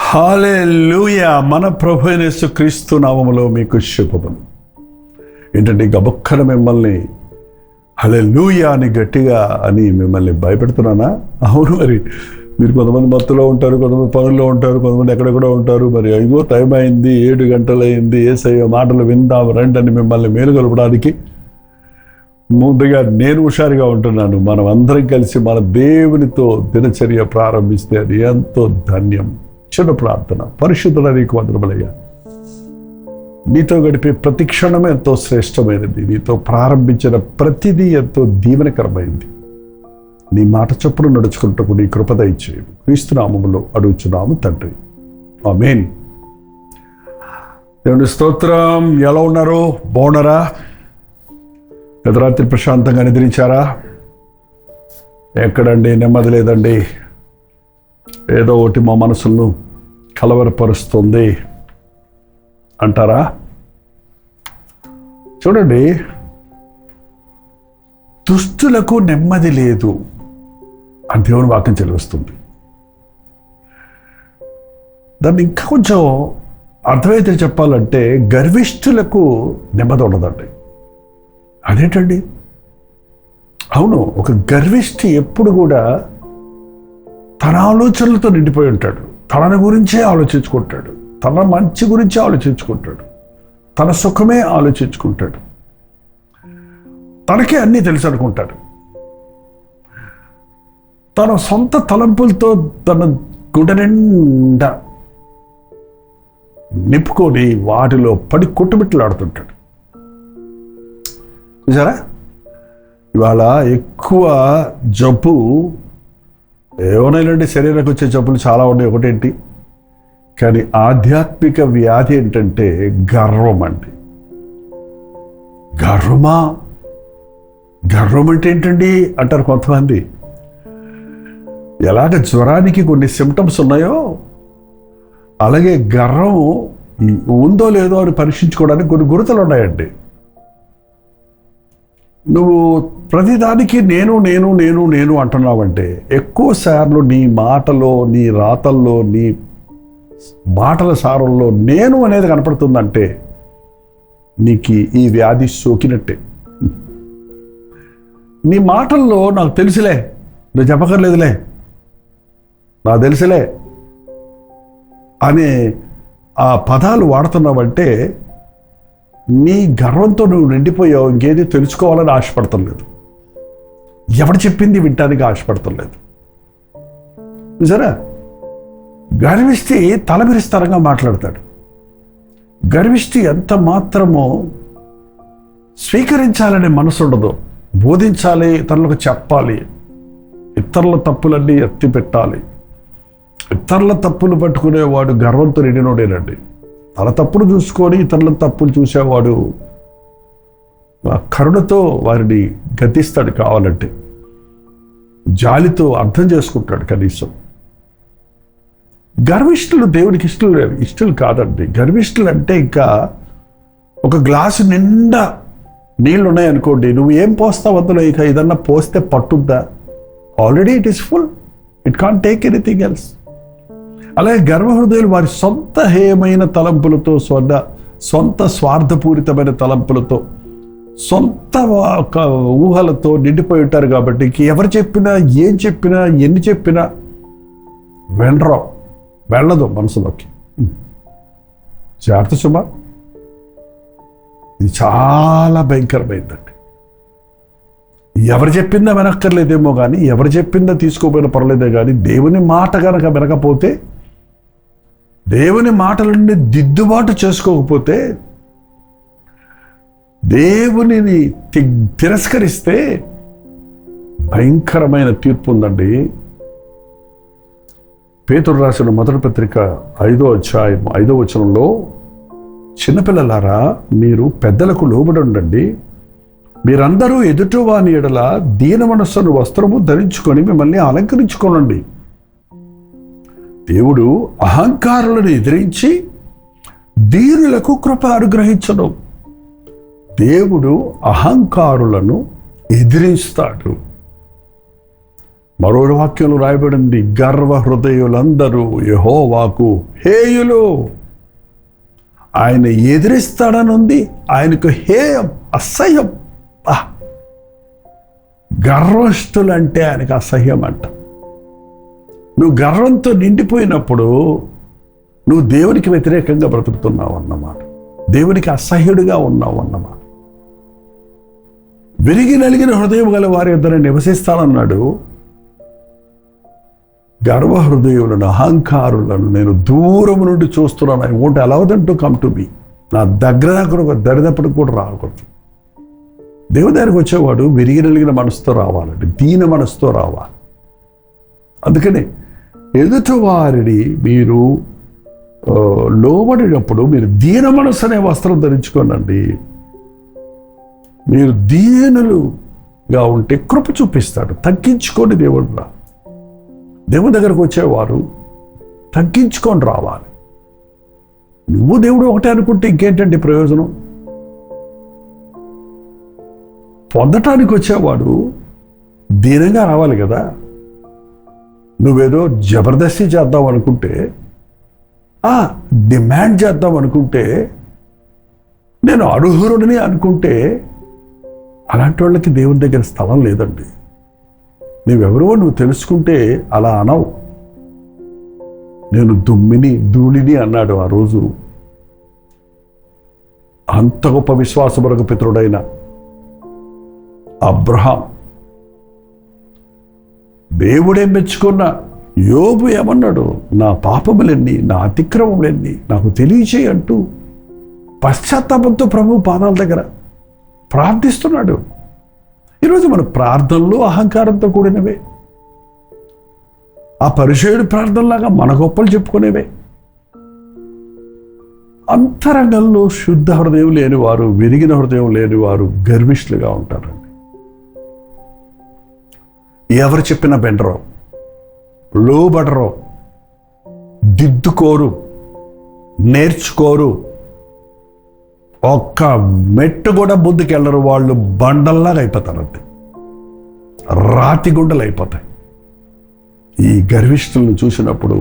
హల్లెలూయా. మన ప్రభు అయిన యేసుక్రీస్తు నామములో మీకు శుభములు. ఏంటంటే గబక్కన మిమ్మల్ని హల్లెలూయా అని గట్టిగా అని మిమ్మల్ని భయపెడుతున్నానా? అవును, మరి మీరు కొంతమంది మత్తులో ఉంటారు, కొంతమంది పనుల్లో ఉంటారు, కొంతమంది ఎక్కడెక్కడో ఉంటారు. మరి అయ్యో టైం అయింది, 7 గంటలు అయింది, యేసయ్య మాటలు విందాం రండి అని మిమ్మల్ని మేలుకొల్పడానికి ముందుగా నేను హుషారుగా ఉంటున్నాను. మనం అందరం కలిసి మన దేవునితో దినచర్య ప్రారంభిస్తే అది ఎంతో ధన్యం. చిన్న ప్రార్థన. పరిశుద్ధుల నీకు వందనములయ్యా. నీతో గడిపే ప్రతి క్షణం ఎంతో శ్రేష్టమైనది. నీతో ప్రారంభించిన ప్రతిదీ ఎంతో దీవెనకరమైంది. నీ మాట చొప్పున నడుచుకుంటూ నీ కృప దయచేయు. క్రీస్తు నామములో అడుగుచున్నాము తండ్రి, ఆమేన్. దేవుని స్తోత్రం. ఎలా ఉన్నారు? బాగున్నారా? గత రాత్రి ప్రశాంతంగా నిద్రించారా? ఎక్కడండి నెమ్మది లేదండి, ఏదో ఒకటి మా మనసులను కలవరపరుస్తుంది అంటారా? చూడండి, దుష్టులకు నెమ్మది లేదు అని దేవుని వాక్యం చెల్లిస్తుంది. దాన్ని ఇంకా కొంచెం అర్థమైతే చెప్పాలంటే గర్విష్ఠులకు నెమ్మది ఉండదండి. అదేంటండి? అవును, ఒక గర్విష్ఠి ఎప్పుడు కూడా తన ఆలోచనలతో నిండిపోయి ఉంటాడు. తన గురించే ఆలోచించుకుంటాడు, తన మంచి గురించే ఆలోచించుకుంటాడు, తన సుఖమే ఆలోచించుకుంటాడు, తనకే అన్నీ తెలుసు అనుకుంటాడు. తన సొంత తలంపులతో తన గుండె నిండా నింపుకొని వాటిలో పడి కొట్టుబిట్టలాడుతుంటాడు. చూసారా? ఇవాళ ఎక్కువ జబ్బు ఏమైనాలంటే శరీరానికి వచ్చే జబ్బులు చాలా ఉన్నాయి. ఒకటేంటి కానీ ఆధ్యాత్మిక వ్యాధి ఏంటంటే గర్వం అండి. గర్వమా? గర్వం అంటే ఏంటండి అంటారు కొంతమంది. ఎలాగ జ్వరానికి కొన్ని సిమ్టమ్స్ ఉన్నాయో అలాగే గర్వం ఉందో లేదో అని పరీక్షించుకోవడానికి కొన్ని గుర్తులు ఉన్నాయండి. నువ్వు ప్రతిదానికి నేను నేను నేను నేను అంటున్నావంటే ఎక్కువ సార్లు నీ మాటలో, నీ రాతల్లో, నీ మాటల సారంలో నేను అనేది కనపడుతుందంటే నీకు ఈ వ్యాధి సోకినట్టే. నీ మాటల్లో నాకు తెలుసులే, నువ్వు చెప్పక్కర్లేదులే, నాకు తెలుసులే అనే ఆ పదాలు వాడుతున్నావంటే నీ గర్వంతో నువ్వు నిండిపోయావు. ఇంకేది తెలుసుకోవాలని ఆశపడటం లేదు, ఎవడు చెప్పింది వింటానికి ఆశపడటం లేదు. సరే, గర్విష్టి తలబిరిస్తారంగా మాట్లాడతాడు. గర్విష్టి ఎంత మాత్రమో స్వీకరించాలనే మనసు ఉండదు. బోధించాలి, ఇతరులకు చెప్పాలి, ఇతరుల తప్పులన్నీ ఎత్తి పెట్టాలి. ఇతరుల తప్పులు పట్టుకునేవాడు గర్వంతో నిండినోడేనండి. తన తప్పులు చూసుకొని ఇతరుల తప్పులు చూసేవాడు కరుణతో వారిని గద్దిస్తాడు. కావాలంటే జాలితో అర్థం చేసుకుంటాడు కనీసం. గర్విష్ఠులు దేవునికి ఇష్టలు కాదండి. గర్విష్ఠులు అంటే ఇంకా ఒక గ్లాసు నిండా నీళ్ళు ఉన్నాయనుకోండి, నువ్వు ఏం పోస్తావు అందులో? ఇక ఏదన్నా పోస్తే పట్టుద్దా? Already it is full, it can't take anything else. అలాగే గర్వహృదయులు వారి సొంత హేయమైన తలంపులతో, సొంత స్వార్థపూరితమైన తలంపులతో, సొంత ఊహలతో నిండిపోయి ఉంటారు. కాబట్టి ఎవరు చెప్పినా, ఏం చెప్పినా, ఎన్ని చెప్పినా వెళ్ళదు మనసులోకి. జాగ్రత్త సుమా, ఇది చాలా భయంకరమైందండి. ఎవరు చెప్పిందా వినక్కర్లేదేమో కానీ, ఎవరు చెప్పిందా తీసుకోపోయినా పర్లేదే కానీ, దేవుని మాట కనుక వినకపోతే, దేవుని మాటలన్నీ దిద్దుబాటు చేసుకోకపోతే, దేవునిని తిరస్కరిస్తే భయంకరమైన తీర్పు ఉందండి. పేతురు రాసిన మొదటి పత్రిక 5వ అధ్యాయం 5వ వచనంలో, చిన్నపిల్లలారా మీరు పెద్దలకు లోబడి ఉండండి, మీరందరూ ఎదుటివాని ఎడల దీన మనస్సును వస్త్రము ధరించుకొని మిమ్మల్ని అలంకరించుకోనండి. దేవుడు అహంకారులను ఎదిరించి దీనులకు కృప అనుగ్రహించను. దేవుడు అహంకారులను ఎదిరిస్తాడు. మరో వాక్యంలో రాయబడింది, గర్వ హృదయులందరూ యెహోవాకు హేయులు. ఆయన ఎదిరిస్తాడనుంది, ఆయనకు హేయం, అసహ్యం. గర్వస్తులంటే ఆయనకు అసహ్యం అంట. నువ్వు గర్వంతో నిండిపోయినప్పుడు నువ్వు దేవునికి వ్యతిరేకంగా బ్రతుకుతున్నావు అన్నమాట, దేవునికి అసహ్యుడిగా ఉన్నావు అన్నమాట. విరిగి నలిగిన హృదయం గల వారి యొద్ద నివసిస్తానన్నాడు. గర్వ హృదయులను, అహంకారులను నేను దూరం నుండి చూస్తున్నాను. I won't allow them to come to me. నా దగ్గర దరిదప్పటికి కూడా రాకూడదు. దేవుని దగ్గరికి వచ్చేవాడు విరిగి నలిగిన మనసుతో రావాలండి, దీన మనసుతో రావాలి. అందుకని ఎదుటి వారిని మీరు లోబడినప్పుడు మీరు దీన మనసు అనే వస్త్రం ధరించుకోనండి. మీరు దీనులుగా ఉంటే కృప చూపిస్తాడు. తగ్గించుకోండి. దేవుని దగ్గరకు వచ్చేవారు తగ్గించుకొని రావాలి. నువ్వు దేవుడు ఒకటే అనుకుంటే ఇంకేంటంటే ప్రయోజనం? పొందటానికి వచ్చేవాడు దీనంగా రావాలి కదా. నువ్వేదో జబర్దస్తి చేద్దాం అనుకుంటే, డిమాండ్ చేద్దాం అనుకుంటే, నేను అర్హుడిని అనుకుంటే, అలాంటి వాళ్ళకి దేవుని దగ్గర స్థలం లేదండి. నువ్వెవరో నువ్వు తెలుసుకుంటే అలా అనవు. నేను దుమ్మిని ధూళిని అన్నాడు ఆ రోజు అంత గొప్ప విశ్వాసపరక పితరుడైన అబ్రహాం. దేవుడే మెచ్చుకున్న యోబు ఏమన్నాడు? నా పాపములెన్ని, నా అతిక్రమములెన్ని నాకు తెలియచేయి అంటూ పశ్చాత్తాపంతో ప్రభు పాదాల దగ్గర ప్రార్థిస్తున్నాడు. ఈరోజు మన ప్రార్థనలు అహంకారంతో కూడినవే. ఆ పరిచయుడి ప్రార్థనలాగా మన గొప్పలు చెప్పుకునేవే. అంతరంగంలో శుద్ధ హృదయం లేనివారు, విరిగిన హృదయం లేనివారు గర్విష్ఠులుగా ఉంటారండి. ఎవరు చెప్పినా బెండరో, లోబడరో, దిద్దుకోరు, నేర్చుకోరు, ఒక్క మెట్టు కూడా ముందుకెళ్ళరు. వాళ్ళు బండల్లాగా అయిపోతారంతే, రాతి గుండలు అయిపోతాయి. ఈ గర్విష్ఠులను చూసినప్పుడు,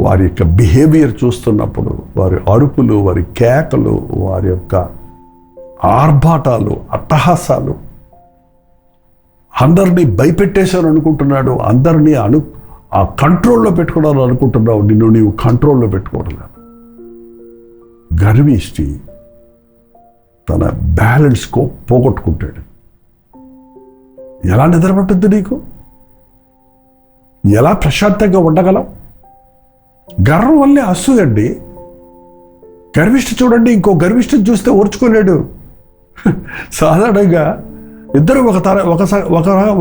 వారి యొక్క బిహేవియర్ చూస్తున్నప్పుడు, వారి అరుపులు, వారి కేకలు, వారి యొక్క ఆర్భాటాలు, అట్టహాసాలు, అందరినీ భయపెట్టేశాను అనుకుంటున్నాడు, అందరినీ ఆ కంట్రోల్లో పెట్టుకోవడాలు అనుకుంటున్నావు. నిన్ను నీవు కంట్రోల్లో పెట్టుకోవడం లేదు. గర్విష్టి తన బ్యాలెన్స్ పోగొట్టుకుంటాడు. ఎలా నిద్రపట్టుద్ది నీకు? ఎలా ప్రశాంతంగా ఉండగలం? గర్వం వల్లే అసూయండి. గర్విష్టి చూడండి, ఇంకో గర్విష్టిని చూస్తే ఓర్చుకోలేడు. సాధారణంగా ఇద్దరు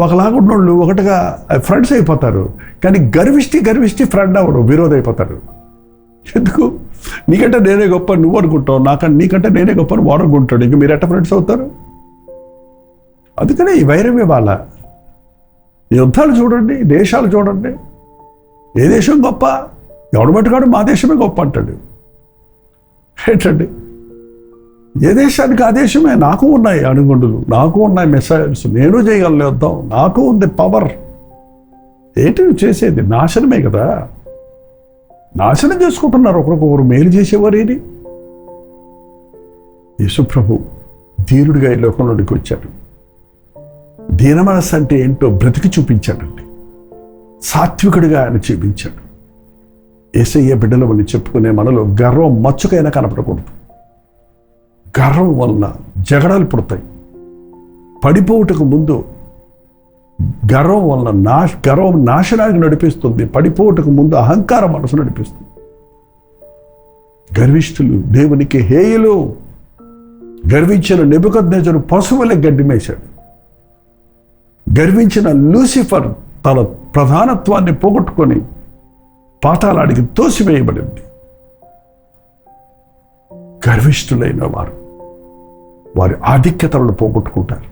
ఒకలాగా ఉన్నోళ్ళు ఒకటిగా ఫ్రెండ్స్ అయిపోతారు. కానీ గర్విష్టి ఫ్రెండ్ అవడు, విరోధి అయిపోతారు. ఎందుకు? నీకంటే నేనే గొప్ప నువ్వు అనుకుంటావు, నీకంటే నేనే గొప్ప వాడు అనుకుంటాడు. ఇంక మీరు ఎట్ట ఫ్రెండ్స్ అవుతారు? అందుకనే ఈ వైరమే వాళ్ళ. యుద్ధాలు చూడండి, దేశాలు చూడండి. ఏ దేశం గొప్ప? ఎవడు మట్టుకాడు మా దేశమే గొప్ప అంటాడు. ఏంటండి? ఏ దేశానికి ఆ దేశమే. నాకు ఉన్నాయి అణుగుండులు, నాకు ఉన్నాయి మిసైల్స్, నేను చేయగలను యుద్ధం, నాకు ఉంది పవర్. ఏంటి నువ్వు చేసేది? నాశనమే కదా. నాశనం చేసుకుంటున్నారు ఒకరికొకరు. మేలు చేసేవారు ఏది? యేసుప్రభు ధీరుడిగా ఈ లోకంలోనికి వచ్చాడు. దీన మనస్సు అంటే ఏంటో బ్రతికి చూపించాడండి. సాత్వికుడిగా ఆయన చూపించాడు. యేసయ్య బిడ్డలమని చెప్పుకునే మనలో గర్వం మచ్చుకైనా కనపడకూడదు. గర్వం వల్ల జగడాలు పుడతాయి. పడిపోవుటకు ముందు గర్వం వల్ల గర్వం నాశనానికి నడిపిస్తుంది. పడిపోవుటకు ముందు అహంకారం మనసు నడిపిస్తుంది. గర్విష్ఠులు దేవునికి హేయులు. గర్వించిన నెబుకద్నెజరు పశువులే గడ్డి మేశాడు. గర్వించిన లూసిఫర్ తన ప్రధానత్వాన్ని పోగొట్టుకొని పాతాళానికి తోసివేయబడింది. గర్విష్ఠులైన వారి ఆధిక్యతలను పోగొట్టుకుంటారు.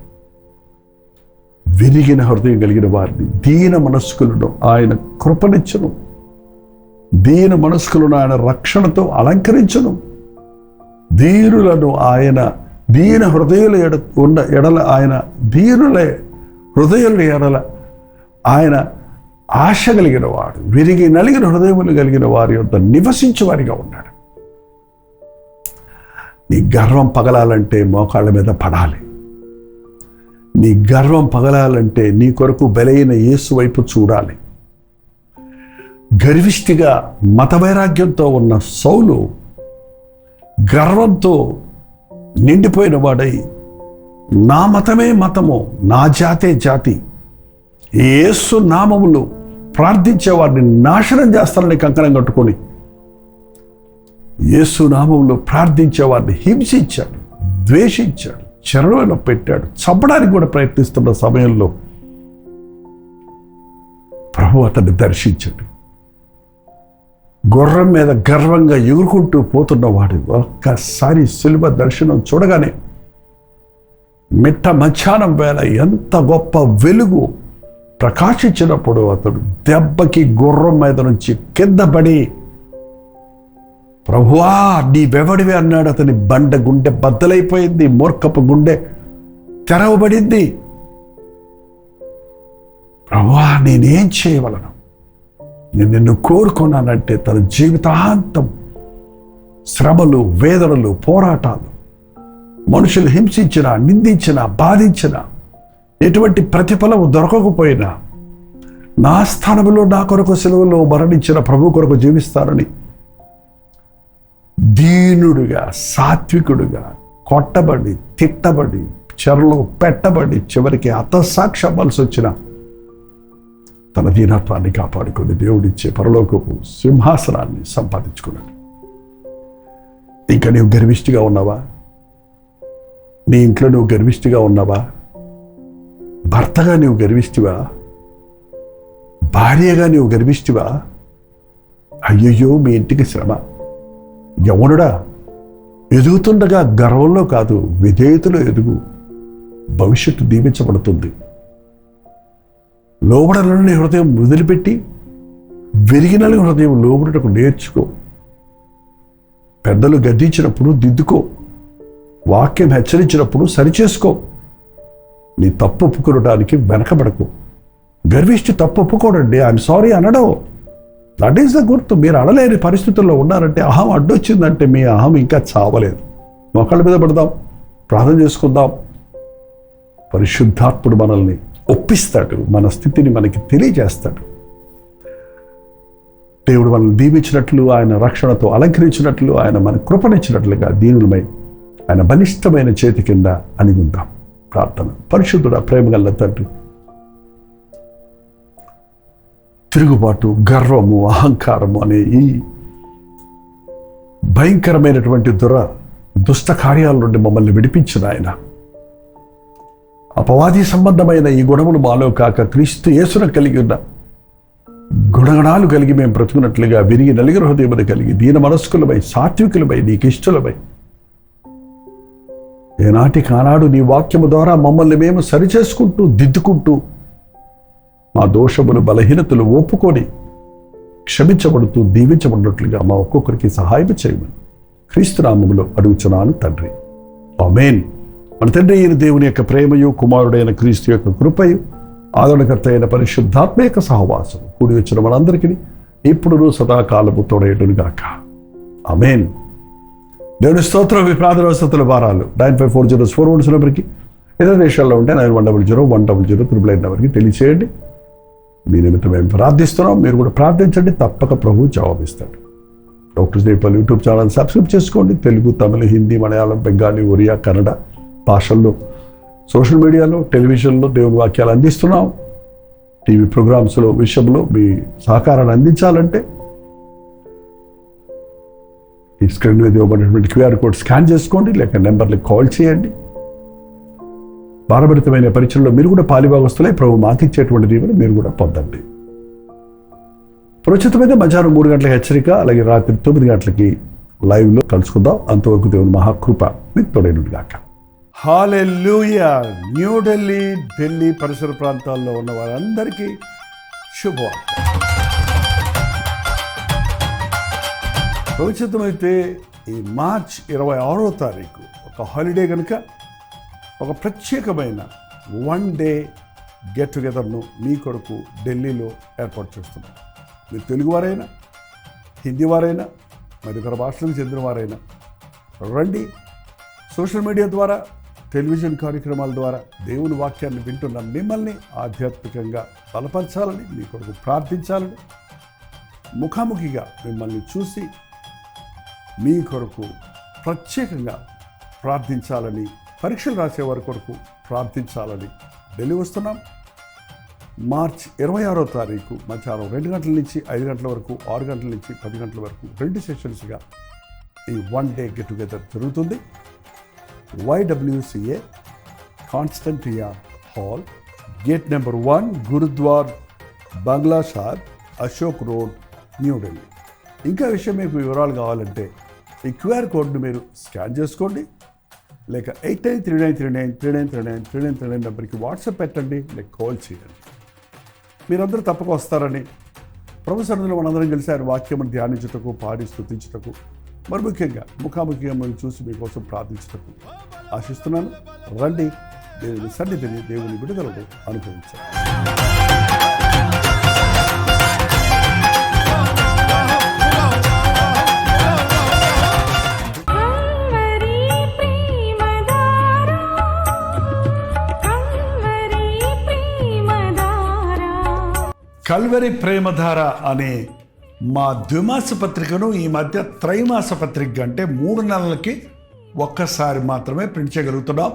విరిగిన హృదయం కలిగిన వారిని, దీన మనస్కులను ఆయన కృపనిచ్చును. దీన మనస్కులను ఆయన రక్షణతో అలంకరించును. ధీరులను ఆయన దీన హృదయుల ఎడల ఆయన ధీరుల హృదయుల ఎడల ఆయన ఆశ కలిగిన వాడు, విరిగి నలిగిన హృదయములు కలిగిన వారి యొద్ద నివసించేవారిగా ఉన్నాడు. నీ గర్వం పగలాలంటే మోకాళ్ళ మీద పడాలి. నీ గర్వం పగలాలంటే నీ కొరకు బలైన యేసు వైపు చూడాలి. గర్విష్ఠిగా మత వైరాగ్యంతో ఉన్న సౌలు గర్వంతో నిండిపోయిన వాడై, నా మతమే మతము, నా జాతే జాతి, యేసు నామములు ప్రార్థించే వారిని నాశనం చేస్తానని కంకణం కట్టుకొని యేసు నామములు ప్రార్థించే వారిని హింసించాడు, ద్వేషించాడు, చెరలో పెట్టాడు, చంపడానికి కూడా ప్రయత్నిస్తున్న సమయంలో ప్రభు అతన్ని దర్శించాడు. గుర్రం మీద గర్వంగా ఎగురుకుంటూ పోతున్నవాడు ఒక్కసారి శిలువ దర్శనం చూడగానే మిట్ట మధ్యాహ్నం వేళ ఎంత గొప్ప వెలుగు ప్రకాశించినప్పుడు అతడు దెబ్బకి గుర్రం మీద నుంచి కింద పడి, ప్రభువా నీవెవడివి అన్నాడు. అతని బండ గుండె బద్దలైపోయింది, మూర్ఖపు గుండె తెరవబడింది. ప్రభువా నేనేం చేయవలను, నేను నిన్ను కోరుకున్నానంటే తన జీవితాంతం శ్రమలు, వేదనలు, పోరాటాలు, మనుషులు హింసించిన, నిందించిన, బాధించిన, ఎటువంటి ప్రతిఫలం దొరకకపోయినా నా స్థానంలో నా కొరకు సెలవులో మరణించిన ప్రభు కొరకు జీవిస్తానని దీనుడుగా, సాత్వికుడుగా, కొట్టబడి, తిట్టబడి, చెరలో పెట్టబడి, చివరికి హతసాక్షి అవ్వాల్సి వచ్చిన తన దీనత్వాన్ని కాపాడుకొని దేవుడిచ్చే పరలోకపు సింహాసనాన్ని సంపాదించుకున్నాడు. ఇంకా నీవు గర్విష్ఠిగా ఉన్నావా? నీ ఇంట్లో నువ్వు గర్విష్ఠిగా ఉన్నావా? భర్తగా నీవు గర్విష్ఠివా? భార్యగా నీవు గర్విష్ఠివా? అయ్యయ్యో మీ ఇంటికి శ్రమ. యవ్వనుడా, ఎదుగుతుండగా గర్వంలో కాదు, విధేయతలో ఎదుగు. భవిష్యత్తు దీవించబడుతుంది. లోబడలని హృదయం వదిలిపెట్టి విరిగినని హృదయం లోబడటకు నేర్చుకో. పెద్దలు గద్దించినప్పుడు దిద్దుకో. వాక్యం హెచ్చరించినప్పుడు సరిచేసుకో. నీ తప్పు ఒప్పుకోవడానికి వెనకబడకు. గర్విష్టి తప్పు ఒప్పుకోడండి, ఐఎమ్ సారీ అనడం. దట్ ఈస్ ద గుర్తు. మీరు అనలేని పరిస్థితుల్లో ఉన్నారంటే, అహం అడ్డొచ్చిందంటే మీ అహం ఇంకా చావలేదు. మొక్కల మీద పడదాం, ప్రార్థన చేసుకుందాం. పరిశుద్ధాత్ముడు మనల్ని ఒప్పిస్తాడు, మన స్థితిని మనకి తెలియజేస్తాడు. దేవుడు మనల్ని దీవించినట్లు, ఆయన రక్షణతో అలంకరించినట్లు, ఆయన మన కృపణించినట్లుగా దీనులమై ఆయన బలిష్టమైన చేతి కింద అణిగుందాం. ప్రార్థన. పరిశుద్ధుడా, ప్రేమగల తండ్రి, తిరుగుబాటు, గర్వము, అహంకారము అనే ఈ భయంకరమైనటువంటి దుష్ట కార్యాల నుండి మమ్మల్ని విడిపించిన ఆయన, అపవాది సంబంధమైన ఈ గుణములు మాలో కాక క్రీస్తు యేసున కలిగి ఉన్న గుణగణాలు కలిగి మేము బ్రతుకున్నట్లుగా విరిగి నలిగిన హృదయమును కలిగి దీన మనస్కులమై, సాత్వికులమై, నీకు ఇష్టలమై, ఏనాటికి ఆనాడు నీ వాక్యము ద్వారా మమ్మల్ని మేము సరిచేసుకుంటూ, దిద్దుకుంటూ, మా దోషములు, బలహీనతలు ఒప్పుకొని క్షమించబడుతూ దీవించబడినట్లుగా మా ఒక్కొక్కరికి సహాయం చేయమని క్రీస్తు నామములో అడుగుచున్నాను తండ్రి. ఆమేన్. మన తండ్రి అయిన దేవుని యొక్క ప్రేమయు, కుమారుడైన క్రీస్తు యొక్క కృపయు, ఆదరణకర్త అయిన పరిశుద్ధాత్మ యొక్క సహవాసం కూడి వచ్చిన మనందరికీ ఇప్పుడు సదాకాలము తోడేయును గాక. ఆమేన్. దేవుని స్తోత్రం. మీ ప్రార్థన వసతుల భారాలు 954041 నెంబర్కి, ఇతర దేశాల్లో ఉంటే 91001000 నెంబర్కి తెలియచేయండి. మీ నిమిత్తం మేము ప్రార్థిస్తున్నాం. మీరు కూడా ప్రార్థించండి, తప్పక ప్రభు జవాబిస్తాడు. Doctor Jaipal YouTube channel subscribe చేసుకోండి. తెలుగు, తమిళ, హిందీ, మలయాళం, బెంగాలీ, ఒరియా, కన్నడ భాషల్లో సోషల్ మీడియాలో, టెలివిజన్లో దేవుని వాక్యాలు అందిస్తున్నాం. టీవీ ప్రోగ్రామ్స్లో విషయంలో మీ సహకారాన్ని అందించాలంటే ఈ స్క్రీన్ మీద ఇవ్వబడినటువంటి QR కోడ్ స్కాన్ చేసుకోండి, లేక నెంబర్లకు కాల్ చేయండి. భారభరితమైన పరిచయంలో మీరు కూడా పాలిభాగస్తులై ప్రభు మాకిచ్చేటువంటి దీవెన మీరు కూడా పొందండి. ప్రస్తుతమైతే మధ్యాహ్నం 3 గంటలకు హెచ్చరిక, అలాగే రాత్రి 9 గంటలకి లైవ్లో కలుసుకుందాం. అంతవరకు దేవుని మహాకృప మీకు తోడైనది గాక. హల్లెలూయా. న్యూఢిల్లీ, ఢిల్లీ పరిసర ప్రాంతాల్లో ఉన్న వారందరికీ శుభవార్త. భవిష్యత్తుమైతే ఈ మార్చ్ 26వ తారీఖు ఒక హాలిడే కనుక ఒక ప్రత్యేకమైన 1 డే గెట్ టుగెదర్ను మీ కొరకు ఢిల్లీలో ఏర్పాటు చేస్తున్నాం. మీరు తెలుగువారైనా, హిందీ వారైనా, మరి ఇతర భాషలకు చెందిన వారైనా రండి. సోషల్ మీడియా ద్వారా, టెలివిజన్ కార్యక్రమాల ద్వారా దేవుని వాక్యాన్ని వింటున్న మిమ్మల్ని ఆధ్యాత్మికంగా బలపరచాలని, మీ కొరకు ప్రార్థించాలని, ముఖాముఖిగా మిమ్మల్ని చూసి మీ కొరకు ప్రత్యేకంగా ప్రార్థించాలని, పరీక్షలు రాసేవారి కొరకు ప్రార్థించాలని ఢిల్లీ వస్తున్నాం. మార్చ్ 26వ తారీఖు మధ్యాహ్నం 2 గంటల నుంచి 5 గంటల వరకు, 6 గంటల నుంచి 10 గంటల వరకు 2 సెషన్స్గా ఈ 1 డే గెట్ టుగెదర్ జరుగుతుంది. YWCA Constantia hall, gate number 1, Gurdwara Bangla షాద్, అశోక్ రోడ్, న్యూఢిల్లీ. ఇంకా విషయం మీకు వివరాలు కావాలంటే ఈ QR కోడ్ని మీరు స్కాన్ చేసుకోండి, లేక 893939393939 నెంబర్కి వాట్సాప్ పెట్టండి, లేక కాల్ చేయండి. మీరందరూ తప్పక వస్తారని, ప్రభు సన్నిధిలో మనందరం కలిసి ఆయన వాక్యమును ధ్యానించుటకు, పాడి స్తుతించుటకు, మరి ముఖ్యంగా ముఖాముఖిగా మనం చూసి మీకోసం ప్రార్థించుటకు ఆశిస్తున్నాను. రండి, దేవుని సన్నిధిని, దేవుని విడుదలను అనుభవించండి. కల్వరి ప్రేమధార అనే మా ద్విమాస పత్రికను ఈ మధ్య త్రైమాస పత్రిక అంటే 3 నెలలకి ఒక్కసారి మాత్రమే ప్రింట్ చేయగలుగుతున్నాం.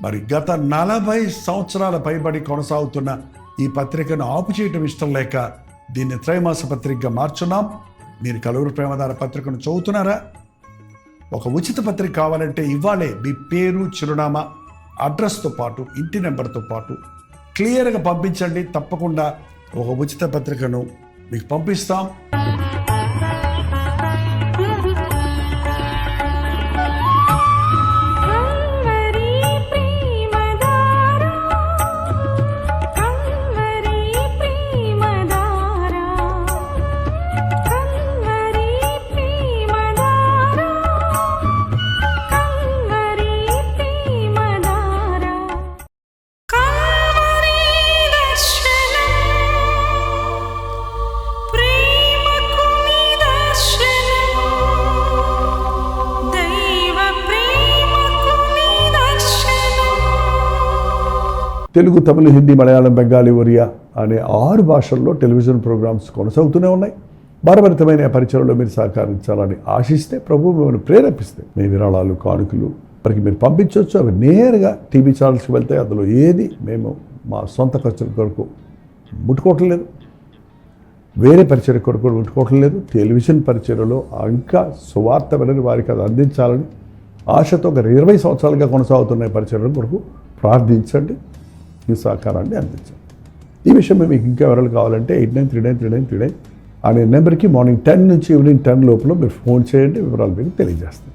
మరి గత 40 సంవత్సరాల పైబడి కొనసాగుతున్న ఈ పత్రికను ఆపు చేయటం ఇష్టం లేక దీన్ని త్రైమాస పత్రికగా మార్చున్నాం. మీరు కల్వరి ప్రేమధార పత్రికను చదువుతున్నారా? ఒక ఉచిత పత్రిక కావాలంటే ఇవ్వాలే మీ పేరు, చిరునామా, అడ్రస్తో పాటు, ఇంటి నెంబర్తో పాటు క్లియర్గా పంపించండి. తప్పకుండా ఒక ఉచిత పత్రికను మీకు పంపిస్తాం. తెలుగు, తమిళ, హిందీ, మలయాళం, బెంగాలీ, ఒరియా అనే 6 భాషల్లో టెలివిజన్ ప్రోగ్రామ్స్ కొనసాగుతూనే ఉన్నాయి. భారభరితమైన పరిచయంలో మీరు సహకరించాలని ఆశిస్తే, ప్రభు మిమ్మల్ని ప్రేరేపిస్తే మీ విరాళాలు, కానుకలు వారికి మీరు పంపించవచ్చు. అవి నేరుగా టీవీ ఛానల్స్కి వెళ్తాయి. అందులో ఏది మేము మా సొంత ఖర్చుల కొరకు ముట్టుకోవటం లేదు, వేరే పరిచయ కొరకు ముట్టుకోవటం లేదు. టెలివిజన్ పరిచయలో ఇంకా సువార్త వినని వారికి అది అందించాలని ఆశతో ఒక 20 సంవత్సరాలుగా కొనసాగుతున్న పరిచయం కొరకు ప్రార్థించండి, మీ సహకారాన్ని అందించండి. ఈ విషయం మీకు ఇంకా వివరాలు కావాలంటే 89393939 అనే నెంబర్కి మార్నింగ్ 10 నుంచి ఈవినింగ్ 10 లోపల మీరు ఫోన్ చేయండి, వివరాలు మీకు తెలియజేస్తాం.